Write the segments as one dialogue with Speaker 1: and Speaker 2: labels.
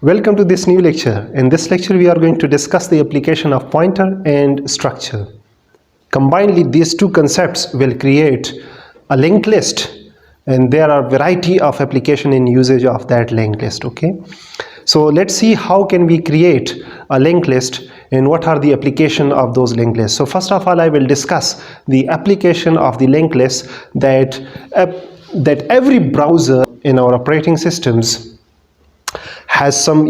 Speaker 1: Welcome to this new lecture. In this lecture, we are going to discuss the application of pointer and structure. Combinedly, these two concepts will create a linked list, and there are variety of application in usage of that linked list. Okay, so let's see how can we create a linked list and what are the application of those linked lists. So first of all, I will discuss the application of the linked list that every browser in our operating systems has some,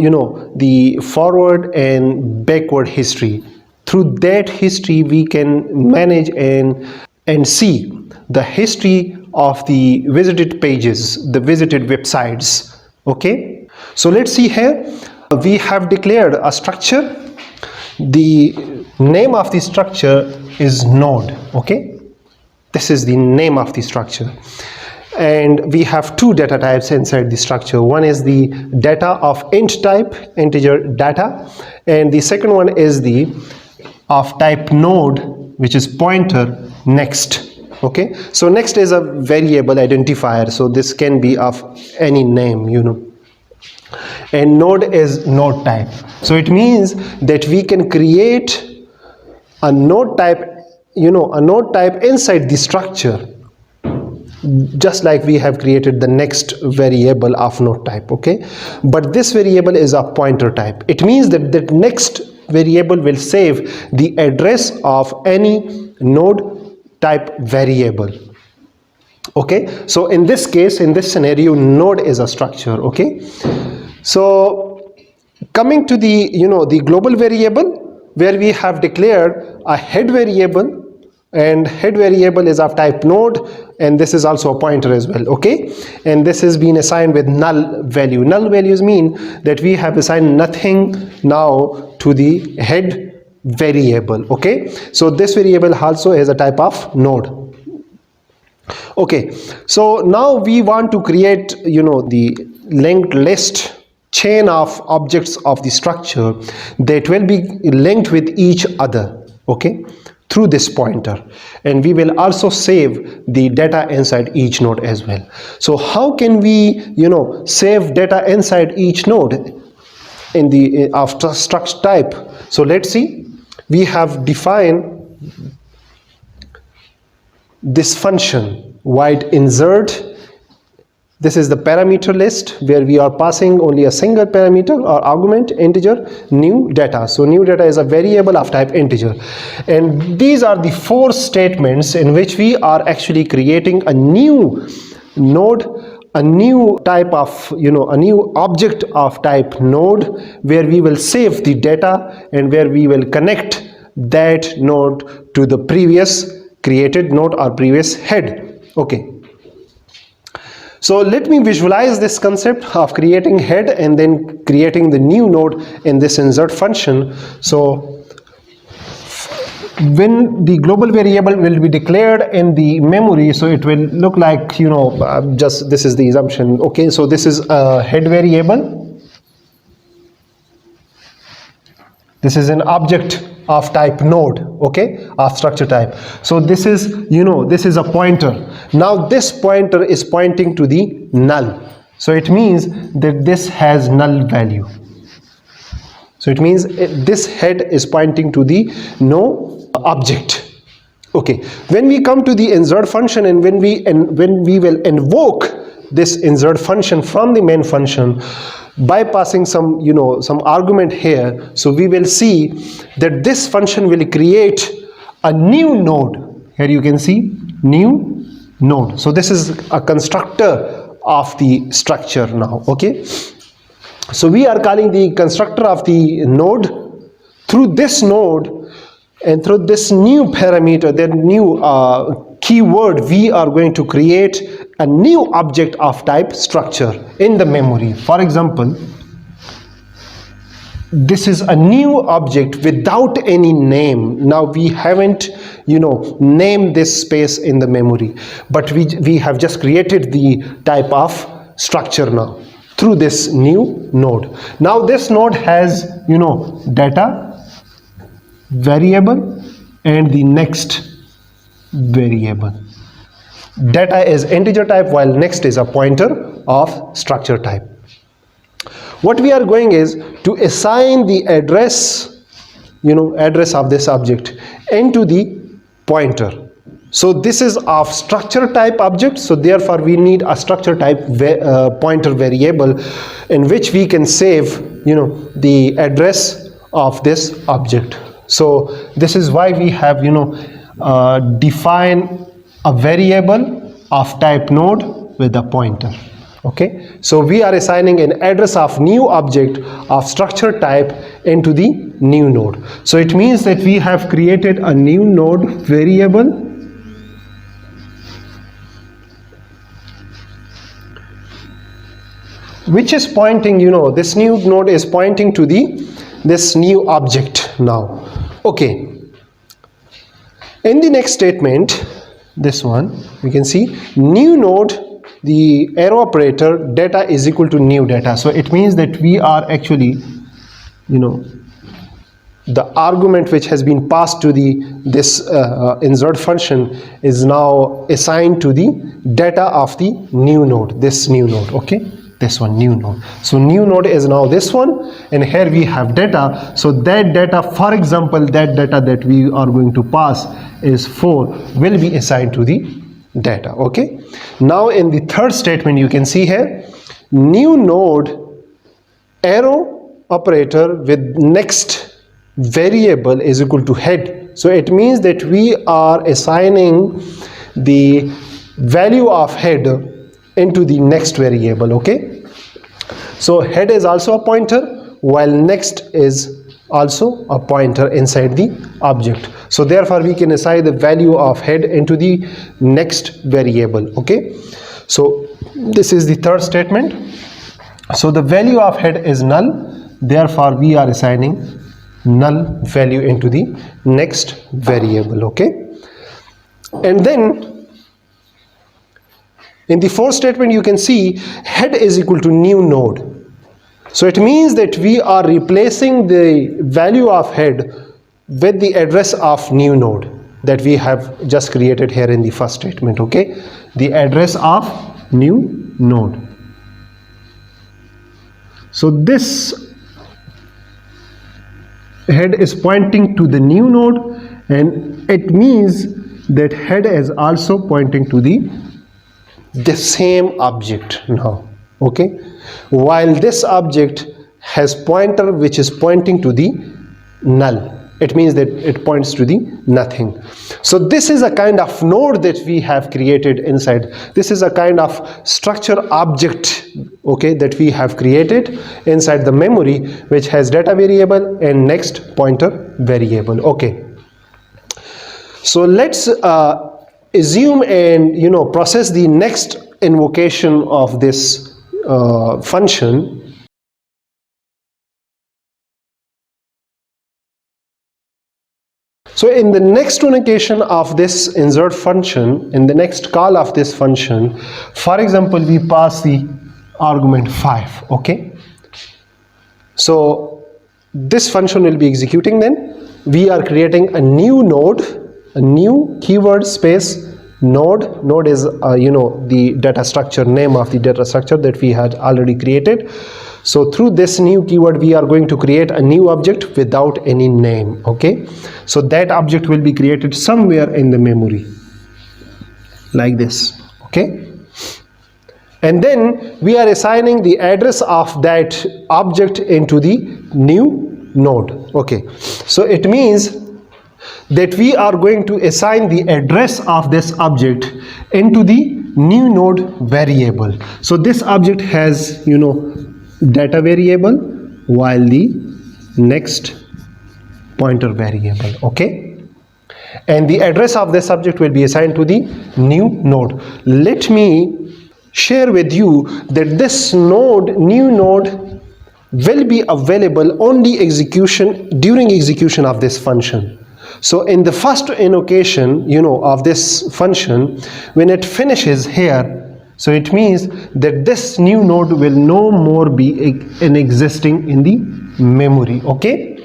Speaker 1: the forward and backward history. Through that history, we can manage and see the history of the visited pages, the visited websites. Okay, so let's see here. We have declared a structure. The name of the structure is node. Okay, this is the name of the structure. And we have two data types inside the structure. One is the data of int type, integer data, and the second one is the of type node, which is pointer next. Okay, so next is a variable identifier, so this can be of any name, and node is node type. So it means that we can create a node type, a node type inside the structure, just like we have created the next variable of node type. Okay, but this variable is a pointer type. It means that the next variable will save the address of any node type variable. Okay, so in this case, in this scenario, node is a structure. Okay, so coming to the the global variable, where we have declared a head variable, and head variable is of type node, and this is also a pointer as well. Okay, and this has been assigned with null value. Null values mean that we have assigned nothing now to the head variable. Okay, so this variable also is a type of node. Okay, so now we want to create the linked list chain of objects of the structure that will be linked with each other. Okay, through this pointer, and we will also save the data inside each node as well. So how can we save data inside each node in the after struct type? So let's see. We have defined this function void insert. This is the parameter list where we are passing only a single parameter or argument, integer, new data. So new data is a variable of type integer. And these are the four statements in which we are actually creating a new node, a new type of, a new object of type node, where we will save the data and where we will connect that node to the previous created node or previous head. Okay. So let me visualize this concept of creating head and then creating the new node in this insert function. So when the global variable will be declared in the memory, so it will look like, just this is the assumption. Okay, so this is a head variable. This is an object of type node, okay, of structure type. So this is, this is a pointer. Now this pointer is pointing to the null. So it means that this has null value. So it means this head is pointing to the no object. Okay, when we come to the insert function, and when we will invoke this insert function from the main function by passing some some argument here, so we will see that this function will create a new node. Here you can see new node. So this is a constructor of the structure now. Okay, so we are calling the constructor of the node. Through this node and through this new parameter, the new keyword, we are going to create a new object of type structure in the memory. For example, this is a new object without any name. Now we haven't named this space in the memory, but we have just created the type of structure now through this new node. Now this node has data variable and the next variable. Data is integer type while next is a pointer of structure type. What we are going is to assign the address, address of this object into the pointer. So this is of structure type object, so therefore we need a structure type pointer variable in which we can save the address of this object. So this is why we have define a variable of type node with a pointer. Okay, so we are assigning an address of new object of structure type into the new node. So it means that we have created a new node variable which is pointing, this new node is pointing to this new object now. Okay, in the next statement, this one, we can see new node, the arrow operator, data is equal to new data. So it means that we are actually, the argument which has been passed to this insert function is now assigned to the data of the new node, this new node. Okay, this one, new node. So new node is now this one, and here we have data. So that data, for example, that data that we are going to pass is 4 will be assigned to the data. Okay, now in the third statement you can see here new node arrow operator with next variable is equal to head. So it means that we are assigning the value of head into the next variable. Okay, so head is also a pointer while next is also a pointer inside the object. So therefore we can assign the value of head into the next variable. Okay, so this is the third statement. So the value of head is null, therefore we are assigning null value into the next variable. Okay, and then in the fourth statement you can see head is equal to new node. So it means that we are replacing the value of head with the address of new node that we have just created here in the first statement. Okay, the address of new node. So this head is pointing to the new node, and it means that head is also pointing to the same object now. Okay, while this object has pointer which is pointing to the null, it means that it points to the nothing. So this is a kind of node that we have created inside. This is a kind of structure object, okay, that we have created inside the memory, which has data variable and next pointer variable. Okay, so let's assume and process the next invocation of this function. So in the next invocation of this insert function, in the next call of this function, for example, we pass the argument 5. Okay, so this function will be executing. Then we are creating a new node, a new keyword space node. Node is the data structure, name of the data structure that we had already created. So through this new keyword we are going to create a new object without any name. Okay, so that object will be created somewhere in the memory like this. Okay, and then we are assigning the address of that object into the new node. Okay, so it means that we are going to assign the address of this object into the new node variable. So this object has data variable while the next pointer variable. Okay, and the address of this object will be assigned to the new node. Let me share with you that this new node will be available only during execution of this function. So in the first invocation of this function, when it finishes here, so it means that this new node will no more be existing in the memory. Okay,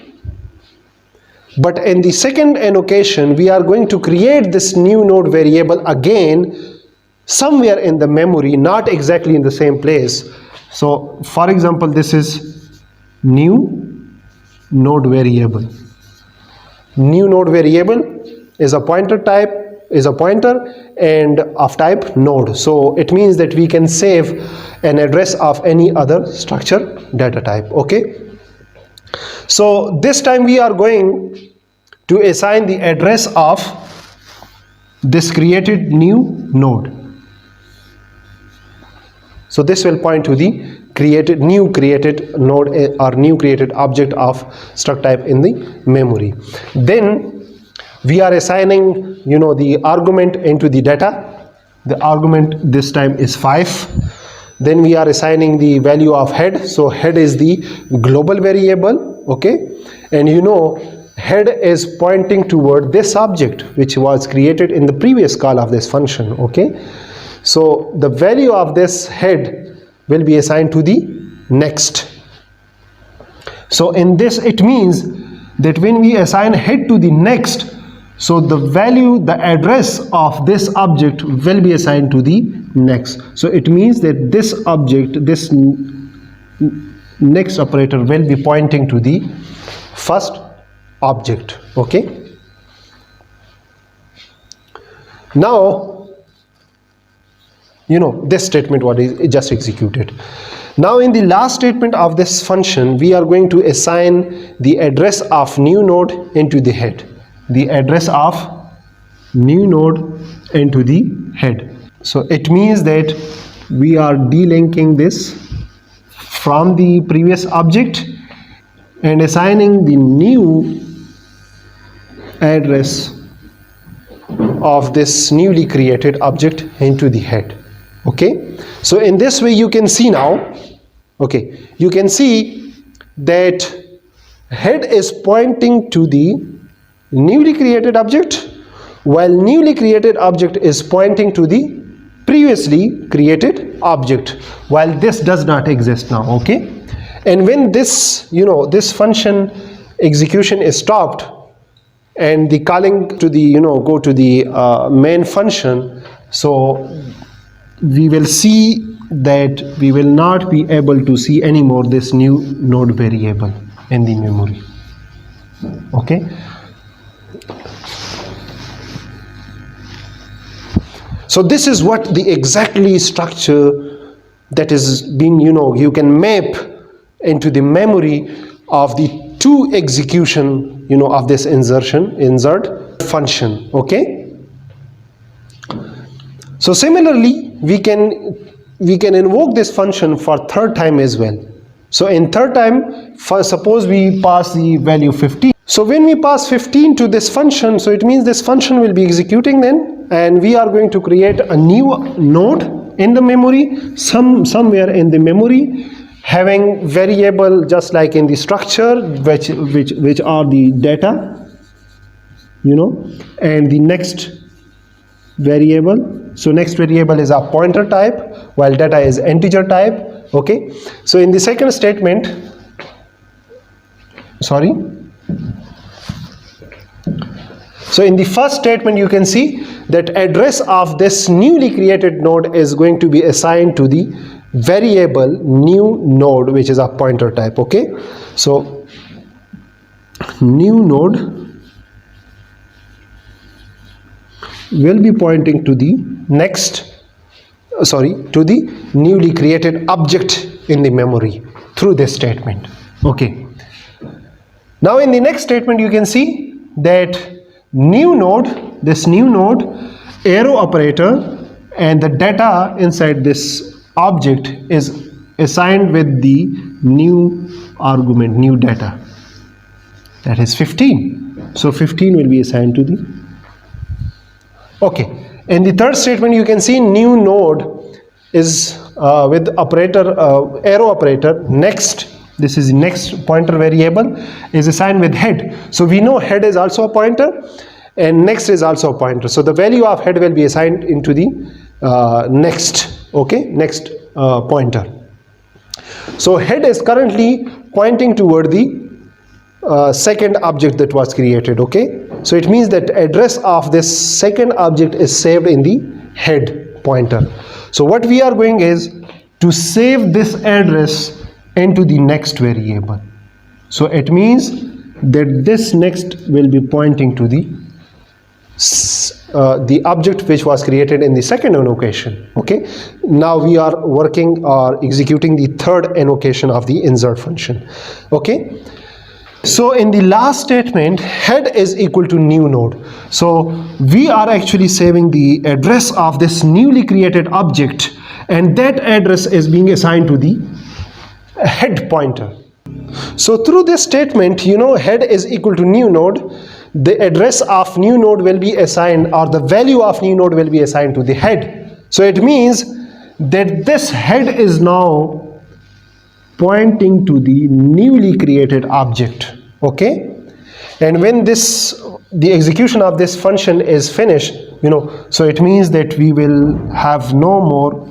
Speaker 1: but in the second invocation we are going to create this new node variable again somewhere in the memory, not exactly in the same place. So for example, this is new node variable. New node variable is a pointer and of type node. So it means that we can save an address of any other structure data type. Okay, so this time we are going to assign the address of this created new node. So this will point to the new created node or new created object of struct type in the memory. Then we are assigning, the argument into the data. The argument this time is 5. Then we are assigning the value of head. So head is the global variable, okay, and head is pointing toward this object which was created in the previous call of this function. Okay, so the value of this head will be assigned to the next. So in this it means that when we assign head to the next, so the address of this object will be assigned to the next. So it means that this object, this next operator will be pointing to the first object. Okay, now this statement what is just executed. Now in the last statement of this function, we are going to assign the address of new node into the head. The address of new node into the head. So it means that we are delinking this from the previous object and assigning the new address of this newly created object into the head. Okay, so in this way you can see now, okay, you can see that head is pointing to the newly created object, while newly created object is pointing to the previously created object, while this does not exist now. Okay, and when this this function execution is stopped and the calling to the go to the main function, so we will see that we will not be able to see anymore this new node variable in the memory. Okay, so this is what the exactly structure that is being you can map into the memory of the two execution of this insert function. Okay, so similarly we can invoke this function for third time as well. So in third time, suppose we pass the value 15. So when we pass 15 to this function, so it means this function will be executing then, and we are going to create a new node in the memory, somewhere in the memory, having variable just like in the structure, which are the data, and the next variable. So next variable is a pointer type, while data is integer type. Okay, so in the second statement, so in the first statement you can see that address of this newly created node is going to be assigned to the variable new node, which is a pointer type. Okay, so new node will be pointing to the to the newly created object in the memory through this statement. Okay, now in the next statement you can see that this new node arrow operator and the data inside this object is assigned with the new argument, new data, that is 15. So 15 will be assigned to the. Okay, in the third statement you can see new node is with operator arrow operator next. This is next pointer variable is assigned with head. So we know head is also a pointer and next is also a pointer. So the value of head will be assigned into the next. Okay, next pointer. So head is currently pointing toward the second object that was created. Okay, so it means that address of this second object is saved in the head pointer. So what we are going is to save this address into the next variable. So it means that this next will be pointing to the object which was created in the second annotation. Okay, now we are working or executing the third annotation of the insert function. Okay, so in the last statement, head is equal to new node. So we are actually saving the address of this newly created object, and that address is being assigned to the head pointer. So through this statement, head is equal to new node, the address of new node will be assigned, or the value of new node will be assigned to the head. So it means that this head is now pointing to the newly created object. Okay, and when the execution of this function is finished, so it means that we will have no more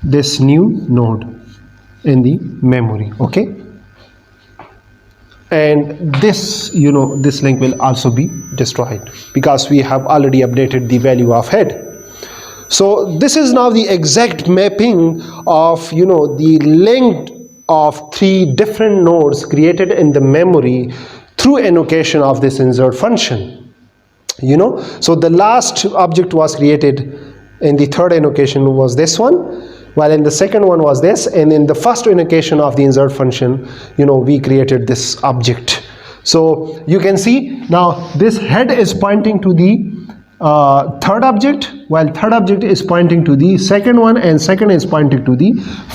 Speaker 1: this new node in the memory. Okay, and this this link will also be destroyed because we have already updated the value of head. So this is now the exact mapping of the length of three different nodes created in the memory through annotation of this insert function. So the last object was created in the third annocation was this one, while in the second one was this, and in the first annotation of the insert function, we created this object. So you can see now this head is pointing to the third object, while third object is pointing to the second one, and second is pointing to the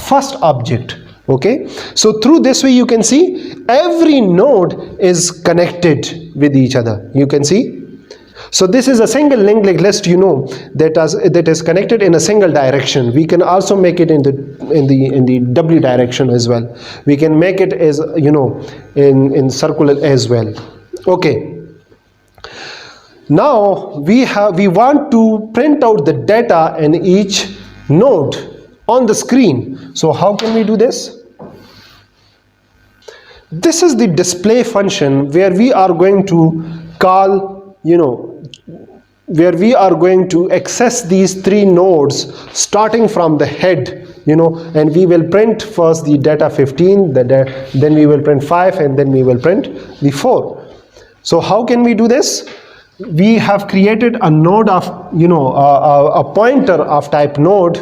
Speaker 1: first object. Okay, so through this way you can see every node is connected with each other. You can see. So this is a single linked list, that is connected in a single direction. We can also make it in the W direction as well. We can make it as in circular as well. Okay. Now we want to print out the data in each node on the screen. So how can we do this? This is the display function where we are going to call, where we are going to access these three nodes starting from the head, and we will print first the data 15, then we will print 5, and then we will print the 4. So how can we do this? We have created a node of, a pointer of type node.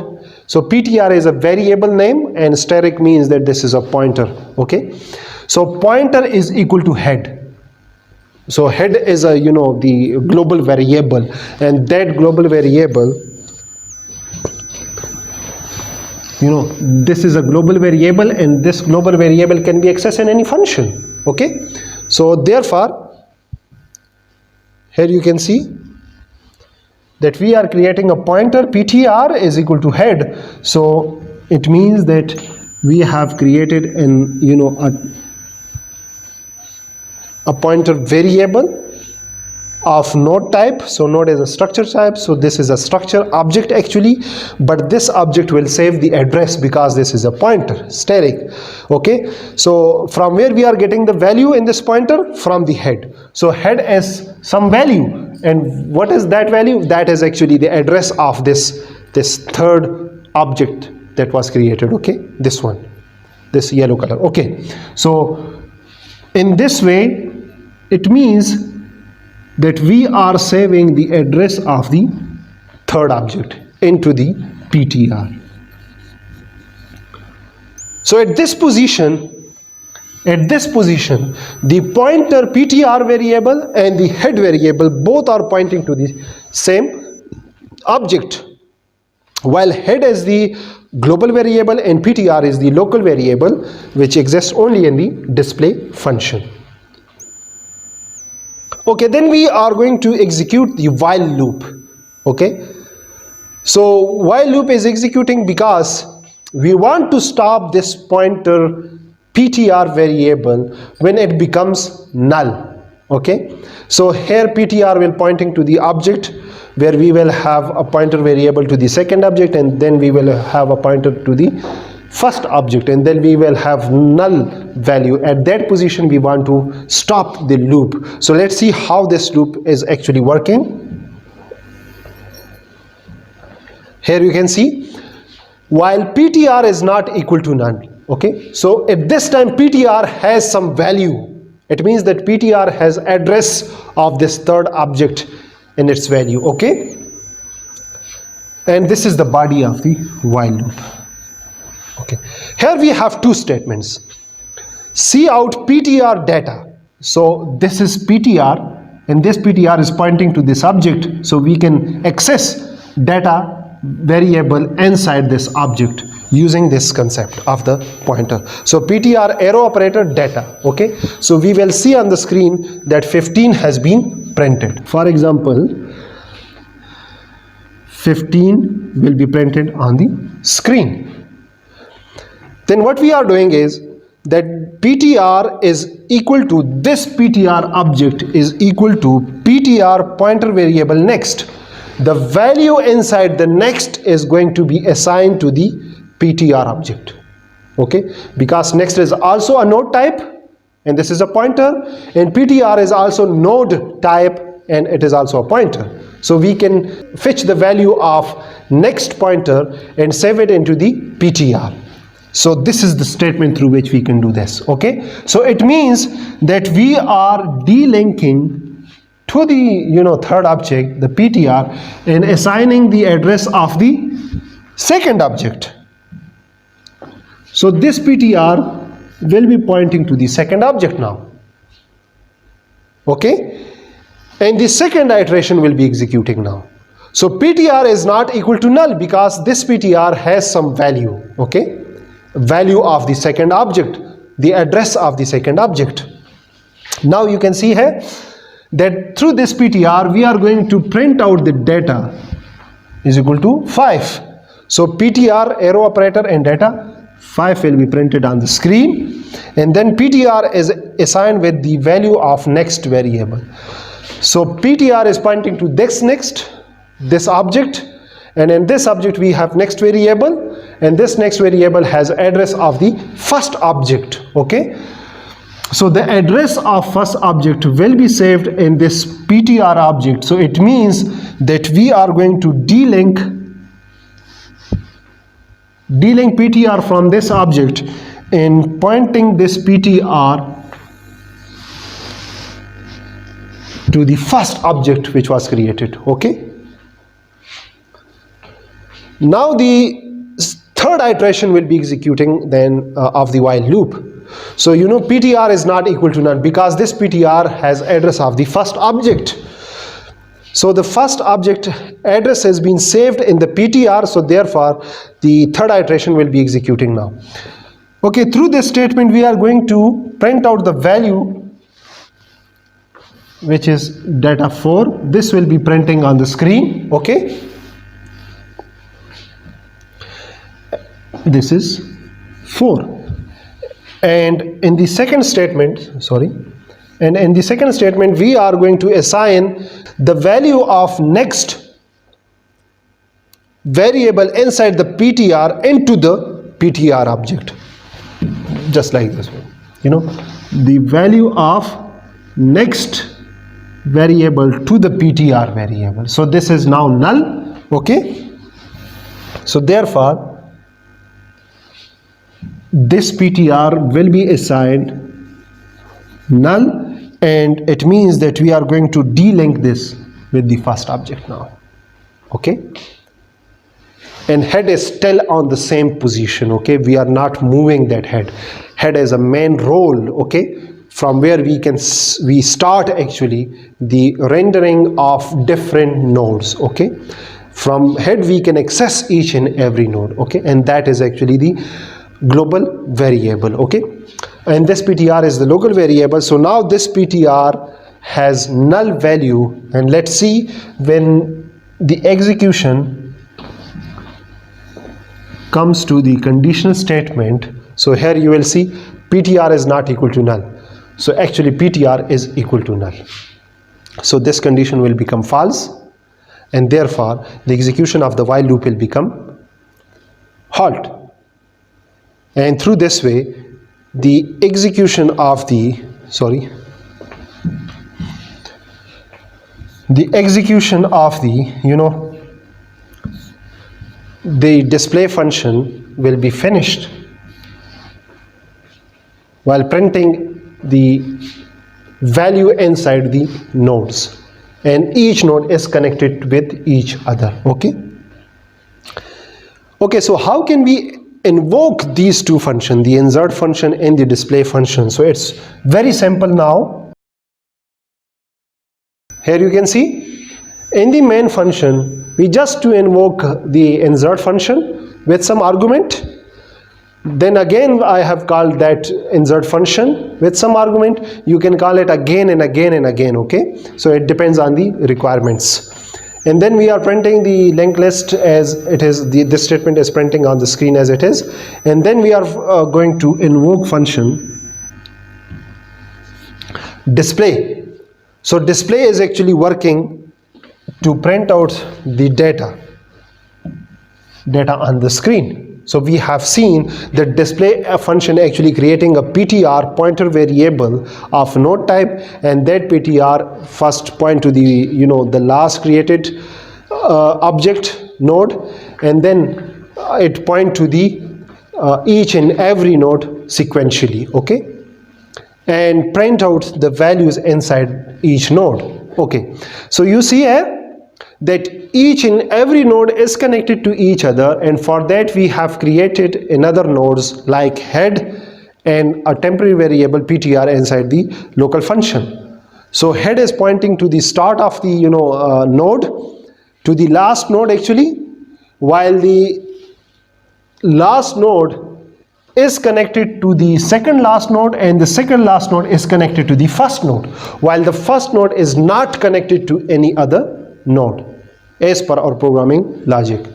Speaker 1: So PTR is a variable name, and steric means that this is a pointer. Okay, so pointer is equal to head. So head is a the global variable, and that global variable, this is a global variable, and this global variable can be accessed in any function. Okay, so therefore here you can see that we are creating a pointer. PTR is equal to head. So it means that we have created a pointer variable of node type. So node is a structure type, so this is a structure object actually, but this object will save the address because this is a pointer, steric. Okay, so from where we are getting the value in this pointer? From the head. So head is some value, and what is that value? That is actually the address of this third object that was created. Okay, this one, this yellow color. Okay, so in this way it means that we are saving the address of the third object into the PTR. So at this position, the pointer PTR variable and the head variable both are pointing to the same object, while head is the global variable and PTR is the local variable which exists only in the display function. Okay, then we are going to execute the while loop. Okay, so while loop is executing because we want to stop this pointer PTR variable when it becomes null. Okay, so here PTR will pointing to the object where we will have a pointer variable to the second object, and then we will have a pointer to the first object, and then we will have null value. At that position we want to stop the loop. So let's see how this loop is actually working. Here you can see while PTR is not equal to none. Okay, so at this time PTR has some value. It means that PTR has address of this third object in its value. Okay, and this is the body of the while loop. Okay, here we have two statements. See out PTR data. So this is PTR, and this PTR is pointing to this object, so we can access data variable inside this object using this concept of the pointer. So PTR arrow operator data. Okay, so we will see on the screen that 15 has been printed. For example, 15 will be printed on the screen. Then what we are doing is that PTR is equal to this PTR object is equal to PTR pointer variable next. The value inside the next is going to be assigned to the PTR object. Okay, because next is also a node type, and this is a pointer, and PTR is also node type, and it is also a pointer. So we can fetch the value of next pointer and save it into the PTR. So this is the statement through which we can do this. Okay, so it means that we are delinking to the third object, the PTR, and assigning the address of the second object. So this PTR will be pointing to the second object now. Okay, and the second iteration will be executing now. So PTR is not equal to null because this PTR has some value. Okay, value of the second object, the address of the second object. Now you can see here that through this PTR we are going to print out the data is equal to 5. So PTR arrow operator and data 5 will be printed on the screen, and then PTR is assigned with the value of next variable. So PTR is pointing to this object, and in this object we have next variable, and this next variable has address of the first object. Okay, so the address of first object will be saved in this PTR object. So it means that we are going to delink PTR from this object and pointing this PTR to the first object which was created. Okay, now the third iteration will be executing then of the while loop. So PTR is not equal to none because this PTR has address of the first object. So the first object address has been saved in the PTR, so therefore the third iteration will be executing now. Okay, through this statement we are going to print out the value which is data 4. This will be printing on the screen. Okay, this is 4. And in the second statement, we are going to assign the value of next variable inside the PTR into the PTR object, just like this one. The value of next variable to the PTR variable. So this is now null. Okay, so therefore this PTR will be assigned null, and it means that we are going to delink this with the first object now. Okay, and head is still on the same position. Okay, we are not moving that head. Head is a main role. Okay, from where we start actually the rendering of different nodes. Okay, from head we can access each and every node. Okay, and that is actually the global variable. Okay, and this PTR is the local variable. So now this PTR has null value, and let's see when the execution comes to the conditional statement. So here you will see PTR is not equal to null. So actually PTR is equal to null. So this condition will become false, and therefore the execution of the while loop will become halt. And through this way the execution of the the display function will be finished while printing the value inside the nodes, and each node is connected with each other. Okay, so how can we invoke these two functions, the insert function and the display function? So it's very simple now. Here you can see in the main function we just to invoke the insert function with some argument. Then again I have called that insert function with some argument. You can call it again and again and again. Okay, so it depends on the requirements. And then we are printing the linked list as it is. This statement is printing on the screen as it is. And then we are going to invoke function display. So display is actually working to print out the data on the screen. So we have seen the display function actually creating a PTR, pointer variable of node type, and that PTR first point to the the last created object node, and then it point to the each and every node sequentially. Okay, and print out the values inside each node. Okay, so you see here that each and every node is connected to each other, and for that we have created another nodes like head and a temporary variable PTR inside the local function. So head is pointing to the start of the node, to the last node actually, while the last node is connected to the second last node, and the second last node is connected to the first node, while the first node is not connected to any other node as per our programming logic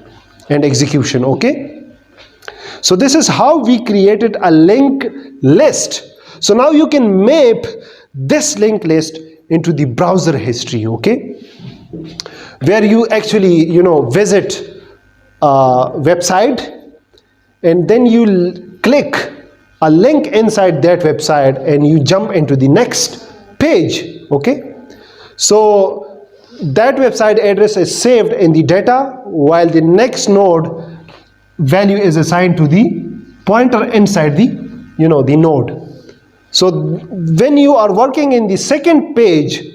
Speaker 1: and execution. Okay, so this is how we created a linked list. So now you can map this linked list into the browser history. Okay, where you actually visit a website, and then you click a link inside that website and you jump into the next page. Okay, so that website address is saved in the data, while the next node value is assigned to the pointer inside the the node. So when you are working in the second page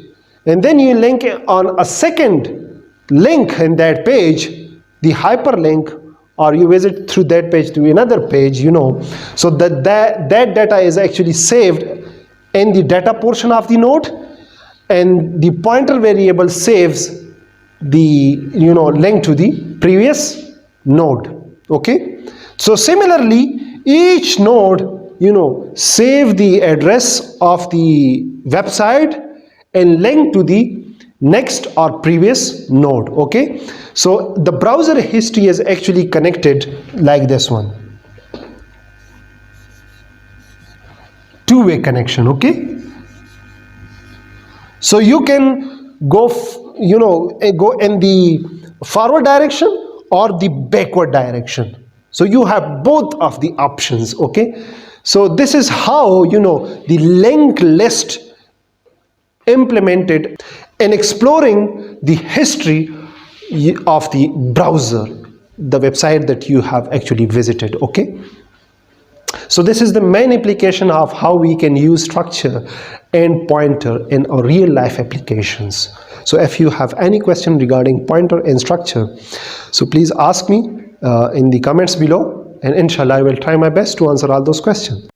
Speaker 1: and then you link on a second link in that page, the hyperlink, or you visit through that page to another page, so that data is actually saved in the data portion of the node, and the pointer variable saves the link to the previous node. Okay, so similarly each node save the address of the website and link to the next or previous node. Okay, so the browser history is actually connected like this one, two-way connection. Okay, so you can go go in the forward direction or the backward direction. So you have both of the options. Okay, so this is how the linked list implemented in exploring the history of the browser, the website that you have actually visited. Okay, so this is the main application of how we can use structure and pointer in our real life applications. So if you have any question regarding pointer and structure, so please ask me in the comments below, and inshallah I will try my best to answer all those questions.